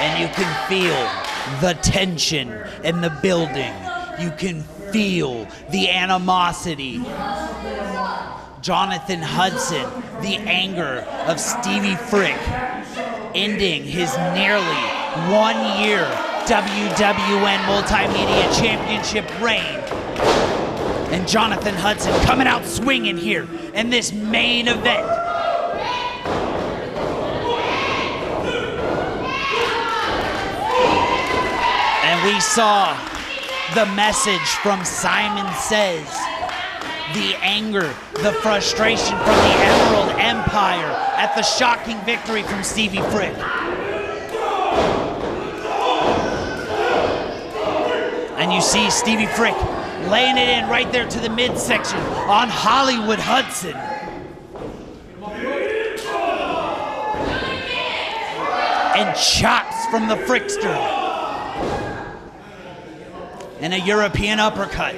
And you can feel the tension in the building. You can feel the animosity. Jonathan Hudson, the anger of Stevie Frick, ending his nearly 1 year WWN Multimedia Championship reign. And Jonathan Hudson coming out swinging here in this main event. And we saw the message from Simon Says, the anger, the frustration from the Emerald Empire at the shocking victory from Stevie Frick. And you see Stevie Frick laying it in right there to the midsection on Hollywood Hudson. And chops from the Frickster. And a European uppercut.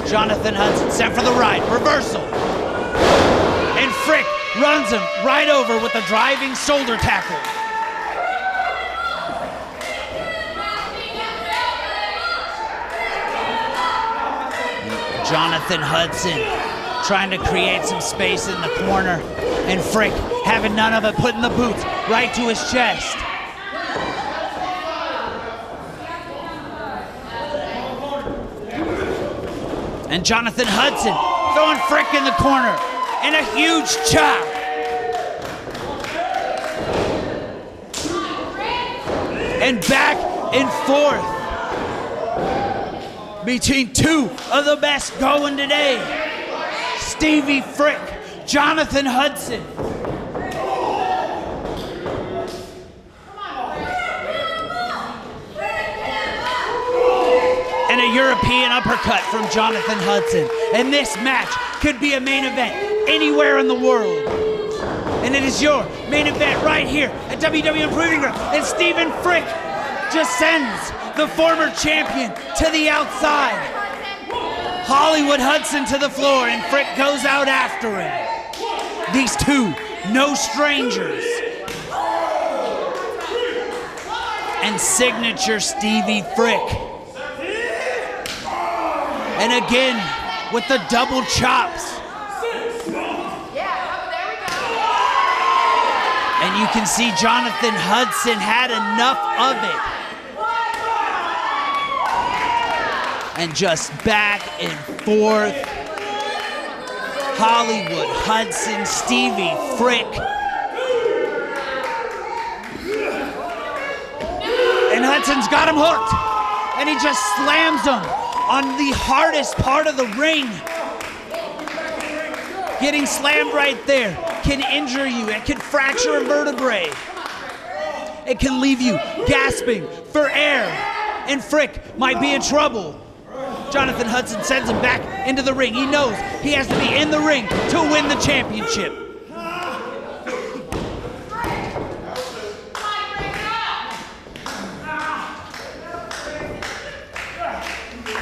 Jonathan Hudson sent for the ride, reversal. And Frick runs him right over with a driving shoulder tackle. Jonathan Hudson trying to create some space in the corner. And Frick having none of it, putting the boots right to his chest. And Jonathan Hudson throwing Frick in the corner and a huge chop. And back and forth between two of the best going today. Stevie Frick, Jonathan Hudson. And a European uppercut from Jonathan Hudson. And this match could be a main event anywhere in the world. And it is your main event right here at WWN Proving Ground. And Stephen Frick just sends the former champion to the outside. Hollywood Hudson to the floor, and Frick goes out after him. These two, no strangers. And signature Stevie Frick. And again, with the double chops. And you can see Jonathan Hudson had enough of it. And just back and forth. Hollywood Hudson, Stevie Frick. And Hudson's got him hooked. And he just slams him on the hardest part of the ring. Getting slammed right there can injure you. It can fracture a vertebrae. It can leave you gasping for air. And Frick might be in trouble. Jonathan Hudson sends him back into the ring. He knows he has to be in the ring to win the championship.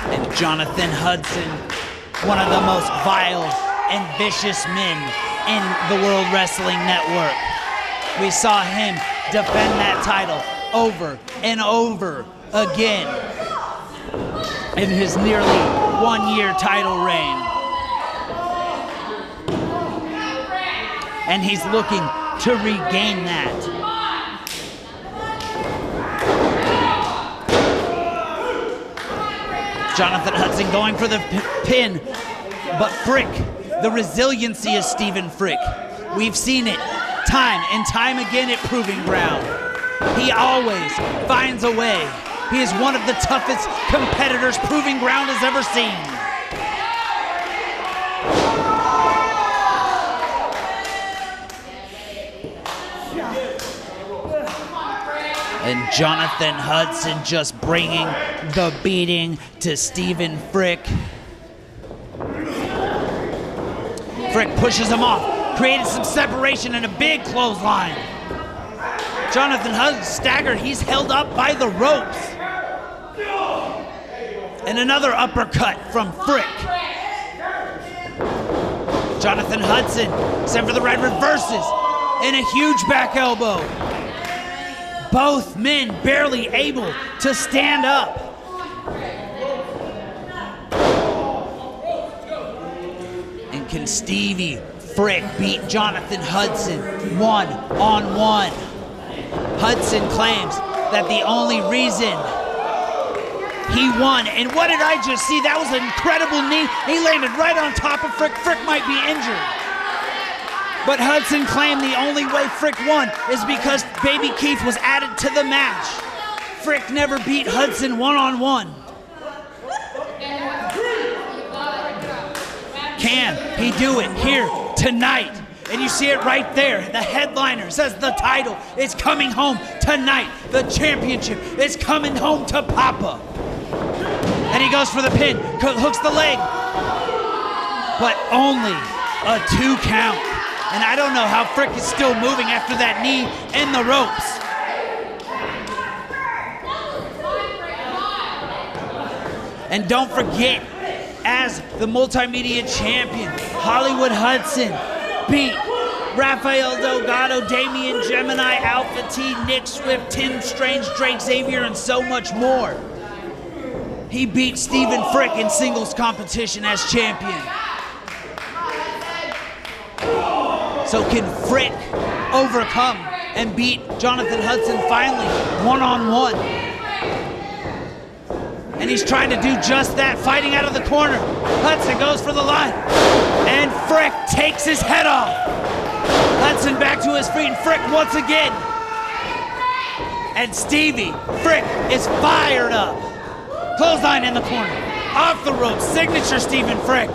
And Jonathan Hudson, one of the most vile and vicious men in the World Wrestling Network. We saw him defend that title over and over again in his nearly 1 year title reign. And he's looking to regain that. Jonathan Hudson going for the pin, but Frick, the resiliency of Stephen Frick. We've seen it time and time again at Proving Ground. He always finds a way. He is one of the toughest competitors Proving Ground has ever seen. And Jonathan Hudson just bringing the beating to Stephen Frick. Frick pushes him off, created some separation and a big clothesline. Jonathan Hudson staggered, he's held up by the ropes. And another uppercut from Frick. Jonathan Hudson sent for the right, reverses, and a huge back elbow. Both men barely able to stand up. And can Stevie Frick beat Jonathan Hudson one-on-one? Hudson claims that the only reason he won, and what did I just see? That was an incredible knee. He landed right on top of Frick. Frick might be injured. But Hudson claimed the only way Frick won is because Baby Keith was added to the match. Frick never beat Hudson one-on-one. Can he do it here tonight? And you see it right there. The headliner says the title is coming home tonight. The championship is coming home to Papa. And he goes for the pin, hooks the leg. But only a 2 count. And I don't know how Frick is still moving after that knee and the ropes. And don't forget, as the multimedia champion, Hollywood Hudson beat Rafael Delgado, Damian Gemini, Alpha T, Nick Swift, Tim Strange, Drake Xavier, and so much more. He beat Stephen Frick in singles competition as champion. So can Frick overcome and beat Jonathan Hudson finally one-on-one? And he's trying to do just that, fighting out of the corner. Hudson goes for the line, and Frick takes his head off. Hudson back to his feet, and Frick once again. And Stevie Frick is fired up. Clothesline in the corner, off the ropes, signature Stephen Frick.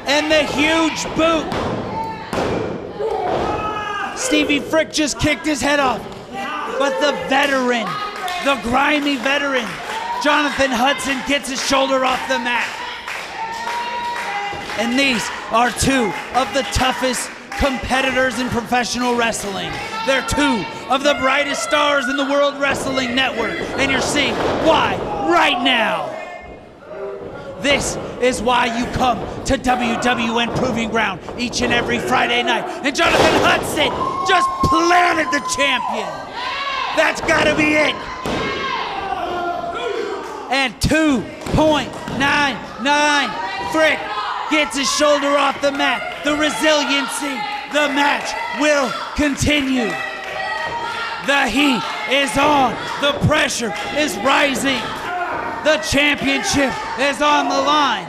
And the huge boot. Stevie Frick just kicked his head off. But the veteran, the grimy veteran, Jonathan Hudson, gets his shoulder off the mat. And these are 2 of the toughest competitors in professional wrestling. They're 2 of the brightest stars in the World Wrestling Network. And you're seeing why right now. This is why you come to WWN Proving Ground each and every Friday night. And Jonathan Hudson just planted the champion. That's gotta be it. And 2.99, Frick gets his shoulder off the mat. The resiliency, the match will continue. The heat is on, the pressure is rising. The championship is on the line.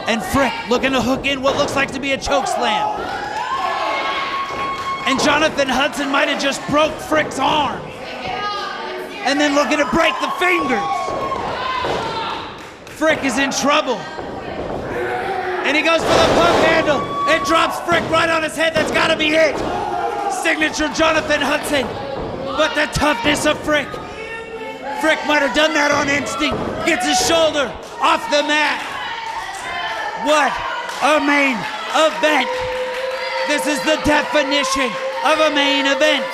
And Frick looking to hook in what looks like to be a choke slam. And Jonathan Hudson might have just broke Frick's arm. And then looking to break the fingers. Frick is in trouble. And he goes for the pump handle and drops Frick right on his head. That's gotta be it. Signature Jonathan Hudson. But the toughness of Frick. Frick might have done that on instinct. Gets his shoulder off the mat. What a main event. This is the definition of a main event.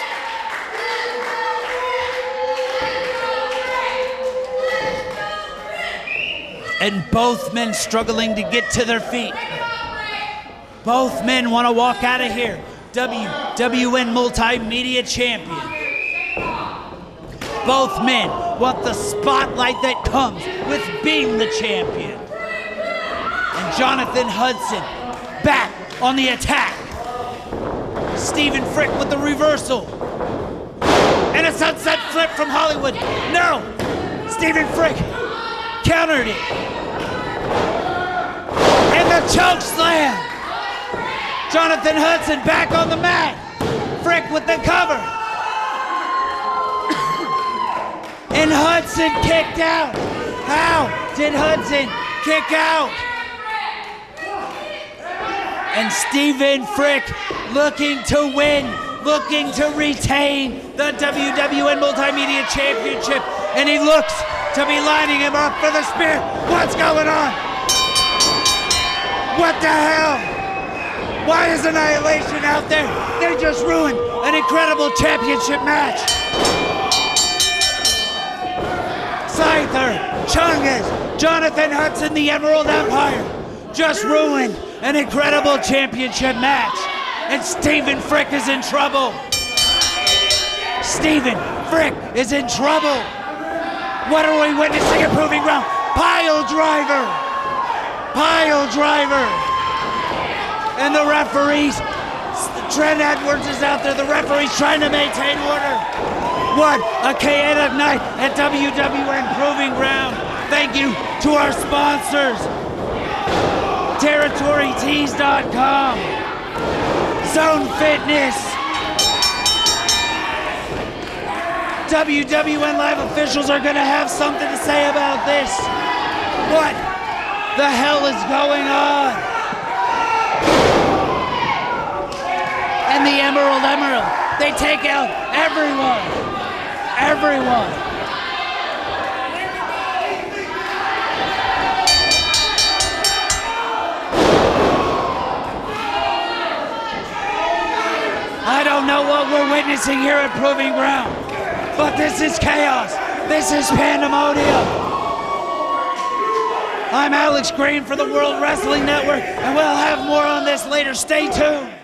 And both men struggling to get to their feet. Both men want to walk out of here WWN Multimedia Champion. Both men want the spotlight that comes with being the champion. And Jonathan Hudson back on the attack. Stephen Frick with the reversal. And a sunset flip from Hollywood. No! Stephen Frick countered it. And the choke slam. Jonathan Hudson back on the mat. Frick with the cover. And Hudson kicked out. How did Hudson kick out? And Stephen Frick looking to win, looking to retain the WWN Multimedia Championship. And he looks to be lining him up for the spear. What's going on? What the hell? Why is Annihilation out there? They just ruined an incredible championship match. Scyther, Chungus, Jonathan Hudson, the Emerald Empire, just ruined an incredible championship match. and Stephen Frick is in trouble. Stephen Frick is in trouble. What are we witnessing at Proving Ground? Pile driver. Pile driver. And the referees, Trent Edwards is out there. The referee's trying to maintain order. What a chaotic night at WWN Proving Ground. Thank you to our sponsors. TerritoryTees.com. Zone Fitness. WWN Live officials are going to have something to say about this. What the hell is going on? And the Emerald, they take out everyone. Everyone. I don't know what we're witnessing here at Proving Ground, but this is chaos. This is pandemonium. I'm Alex Green for the World Wrestling Network, and we'll have more on this later. Stay tuned.